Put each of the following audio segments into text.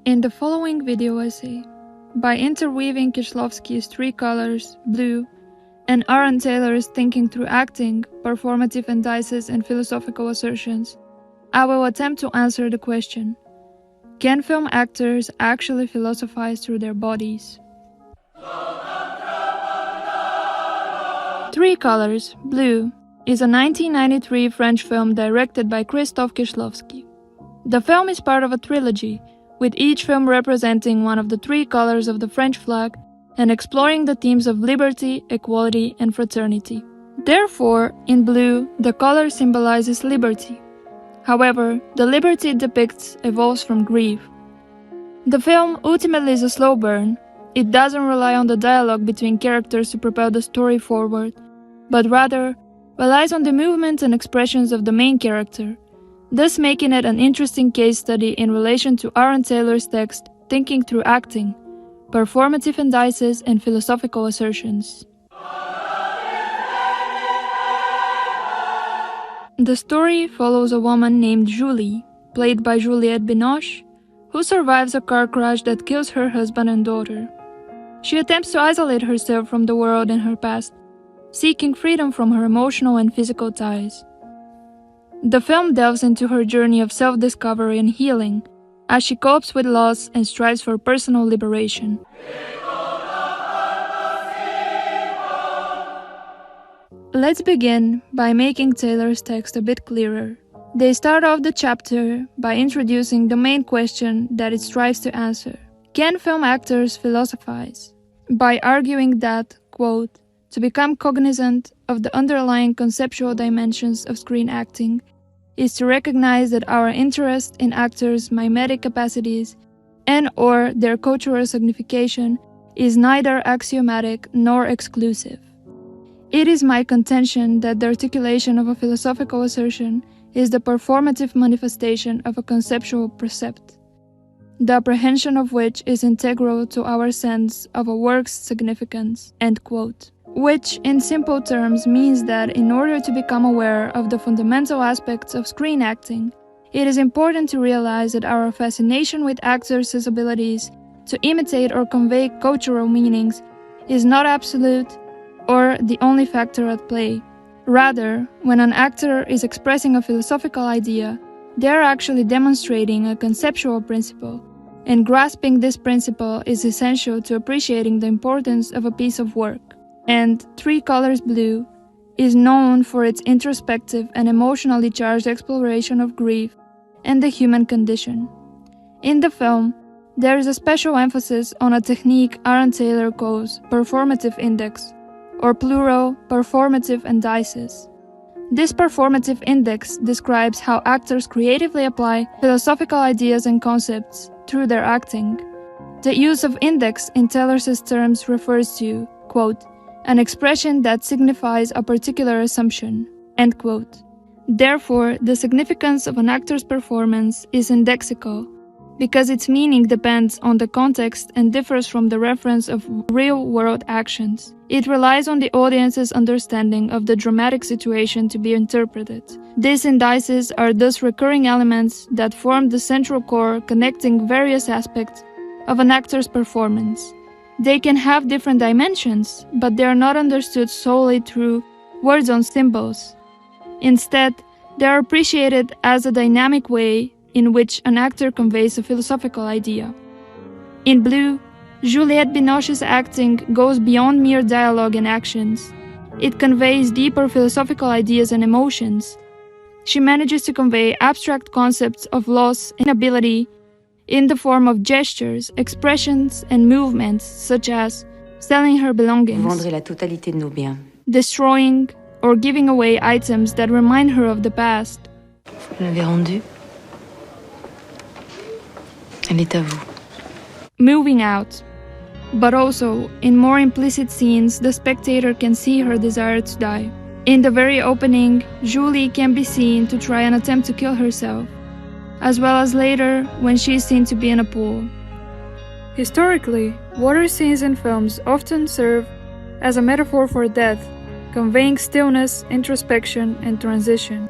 In the following video essay, by interweaving Kieślowski's three colors, blue, and Aaron Taylor's thinking through acting, performative indices, and philosophical assertions, I will attempt to answer the question: can film actors actually philosophize through their bodies? Three Colors, Blue, is a 1993 French film directed by Christophe Kieślowski. The film is part of a trilogy, with each film representing one of the three colors of the French flag and exploring the themes of liberty, equality, and fraternity. Therefore, in blue, the color symbolizes liberty. However, the liberty it depicts evolves from grief. The film ultimately is a slow burn. It doesn't rely on the dialogue between characters to propel the story forward, but rather relies on the movements and expressions of the main character, thus making it an interesting case study in relation to Aaron Taylor's text, Thinking Through Acting, Performative Indices and Philosophical Assertions. The story follows a woman named Julie, played by Juliette Binoche, who survives a car crash that kills her husband and daughter. She attempts to isolate herself from the world and her past, seeking freedom from her emotional and physical ties. The film delves into her journey of self-discovery and healing as she copes with loss and strives for personal liberation. Let's begin by making Taylor's text a bit clearer. They start off the chapter by introducing the main question that it strives to answer: can film actors philosophize? By arguing that, quote, to become cognizant of the underlying conceptual dimensions of screen acting is to recognize that our interest in actors' mimetic capacities and/or their cultural signification is neither axiomatic nor exclusive. It is my contention that the articulation of a philosophical assertion is the performative manifestation of a conceptual precept, the apprehension of which is integral to our sense of a work's significance, end quote. Which, in simple terms, means that in order to become aware of the fundamental aspects of screen acting, it is important to realize that our fascination with actors' abilities to imitate or convey cultural meanings is not absolute or the only factor at play. Rather, when an actor is expressing a philosophical idea, they are actually demonstrating a conceptual principle, and grasping this principle is essential to appreciating the importance of a piece of work. And Three Colors Blue is known for its introspective and emotionally charged exploration of grief and the human condition. In the film, there is a special emphasis on a technique Aaron Taylor calls performative index, or plural, performative indices. This performative index describes how actors creatively apply philosophical ideas and concepts through their acting. The use of index in Taylor's terms refers to, quote, an expression that signifies a particular assumption, end quote. Therefore, the significance of an actor's performance is indexical, because its meaning depends on the context and differs from the reference of real-world actions. It relies on the audience's understanding of the dramatic situation to be interpreted. These indices are thus recurring elements that form the central core connecting various aspects of an actor's performance. They can have different dimensions, but they are not understood solely through words on symbols. Instead, they are appreciated as a dynamic way in which an actor conveys a philosophical idea. In Blue, Juliette Binoche's acting goes beyond mere dialogue and actions. It conveys deeper philosophical ideas and emotions. She manages to convey abstract concepts of loss and inability in the form of gestures, expressions, and movements such as selling her belongings, Vendrez la totalité de nos biens. destroying or giving away items that remind her of the past. Vous l'avez rendue. Elle est à vous. Moving out. But also, in more implicit scenes, the spectator can see her desire to die. In the very opening, Julie can be seen to try and attempt to kill herself, as well as later when she is seen to be in a pool. Historically, water scenes in films often serve as a metaphor for death, conveying stillness, introspection, and transition.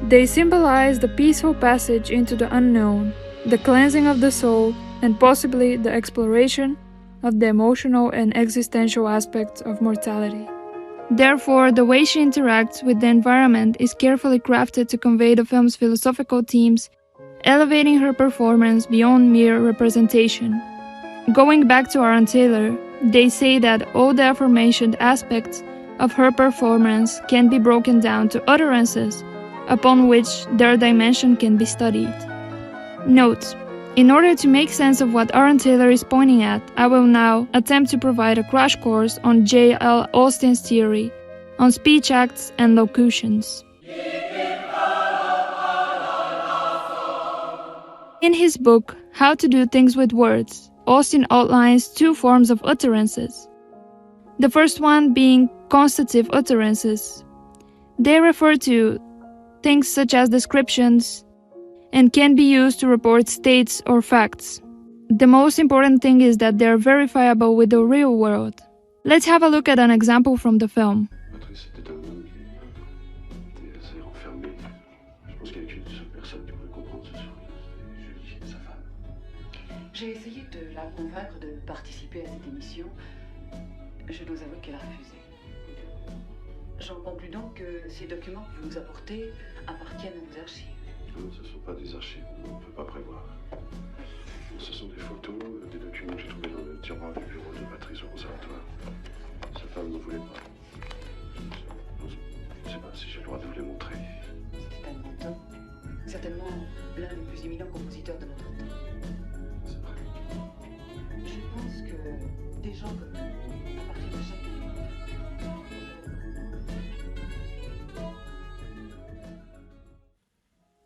They symbolize the peaceful passage into the unknown, the cleansing of the soul, and possibly the exploration of the emotional and existential aspects of mortality. Therefore, the way she interacts with the environment is carefully crafted to convey the film's philosophical themes, elevating her performance beyond mere representation. Going back to Aaron Taylor, they say that all the aforementioned aspects of her performance can be broken down to utterances upon which their dimension can be studied. Note: in order to make sense of what Aaron Taylor is pointing at, I will now attempt to provide a crash course on J.L. Austin's theory on speech acts and locutions. In his book, How to Do Things with Words, Austin outlines two forms of utterances. The first one being constative utterances. They refer to things such as descriptions and can be used to report states or facts. The most important thing is that they are verifiable with the real world. Let's have a look at an example from the film. J'ai essayé de la convaincre de participer à cette émission. Je dois avouer qu'elle a refusé. J'en conclus donc que ces documents que vous nous apportez appartiennent à vos archives. Non, ce ne sont pas des archives, on ne peut pas prévoir. Ce sont des photos, des documents que j'ai trouvés dans le tiroir du bureau de Patrice au conservatoire. Sa femme ne voulait pas. Je ne sais pas si j'ai le droit de vous les montrer. C'était un grand homme, certainement l'un des plus éminents compositeurs de notre temps. C'est vrai. Je pense que des gens comme lui, à partir de chaque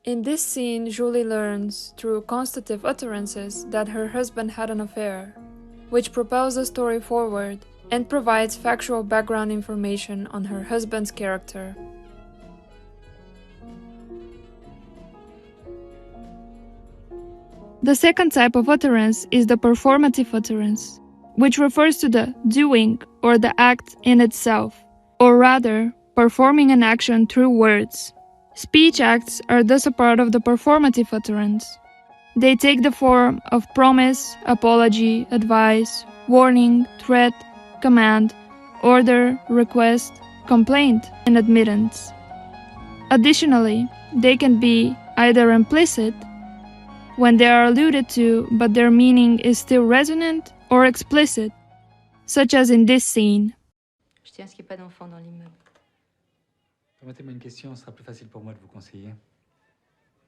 In this scene, Julie learns, through constative utterances, that her husband had an affair, which propels the story forward and provides factual background information on her husband's character. The second type of utterance is the performative utterance, which refers to the doing or the act in itself, or rather, performing an action through words. Speech acts are thus a part of the performative utterance. They take the form of promise, apology, advice, warning, threat, command, order, request, complaint, and admittance. Additionally, they can be either implicit, when they are alluded to but their meaning is still resonant, or explicit, such as in this scene. Je tiens à ce qu'il n'y ait pas d'enfants dans l'immeuble. Permettez-moi une question, ce sera plus facile pour moi de vous conseiller.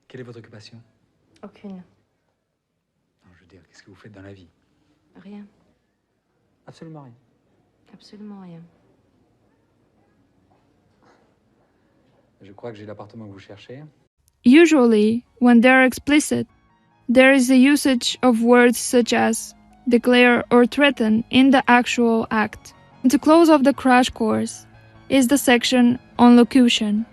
Quelle est votre occupation? Aucune. Non, je veux dire, qu'est-ce que vous faites dans la vie? Rien. Absolument rien. Absolument rien. Je crois que j'ai l'appartement que vous cherchez. Usually, when they are explicit, there is a usage of words such as declare or threaten in the actual act. And to close off the crash course is the section on locution.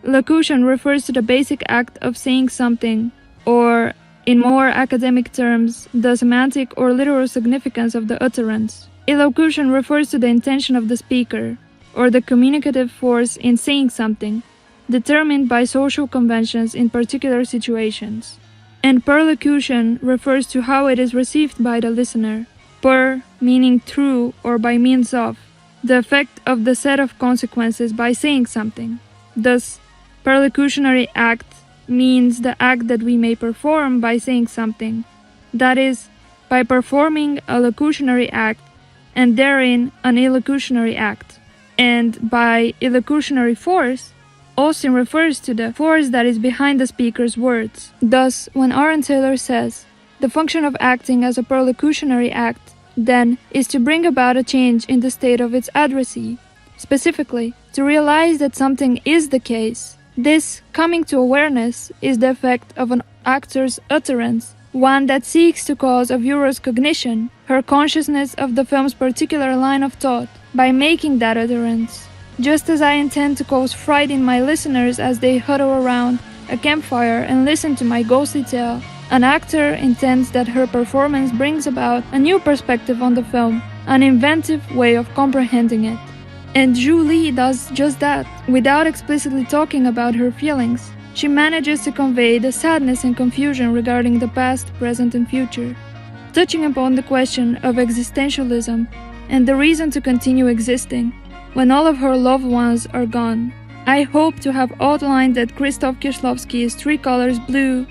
Locution refers to the basic act of saying something, or, in more academic terms, the semantic or literal significance of the utterance. Elocution refers to the intention of the speaker, or the communicative force in saying something, determined by social conventions in particular situations. And perlocution refers to how it is received by the listener, per meaning through or by means of, the effect of the set of consequences by saying something. Thus, perlocutionary act means the act that we may perform by saying something, that is, by performing a locutionary act and therein an elocutionary act. And by elocutionary force, Austin refers to the force that is behind the speaker's words. Thus, when Aaron Taylor says, the function of acting as a perlocutionary act, then, is to bring about a change in the state of its addressee, specifically, to realize that something is the case. This coming to awareness is the effect of an actor's utterance, one that seeks to cause a viewer's cognition, her consciousness of the film's particular line of thought, by making that utterance. Just as I intend to cause fright in my listeners as they huddle around a campfire and listen to my ghostly tale, an actor intends that her performance brings about a new perspective on the film, an inventive way of comprehending it. And Julie does just that. Without explicitly talking about her feelings, she manages to convey the sadness and confusion regarding the past, present, and future. touching upon the question of existentialism and the reason to continue existing when all of her loved ones are gone. I hope to have outlined that Krzysztof Kieślowski's Three Colors Blue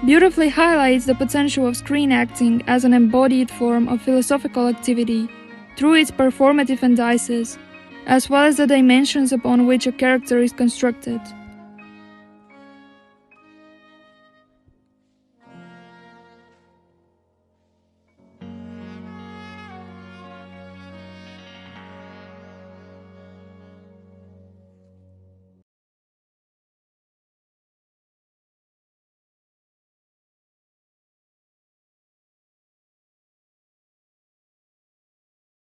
beautifully highlights the potential of screen acting as an embodied form of philosophical activity through its performative indices, as well as the dimensions upon which a character is constructed.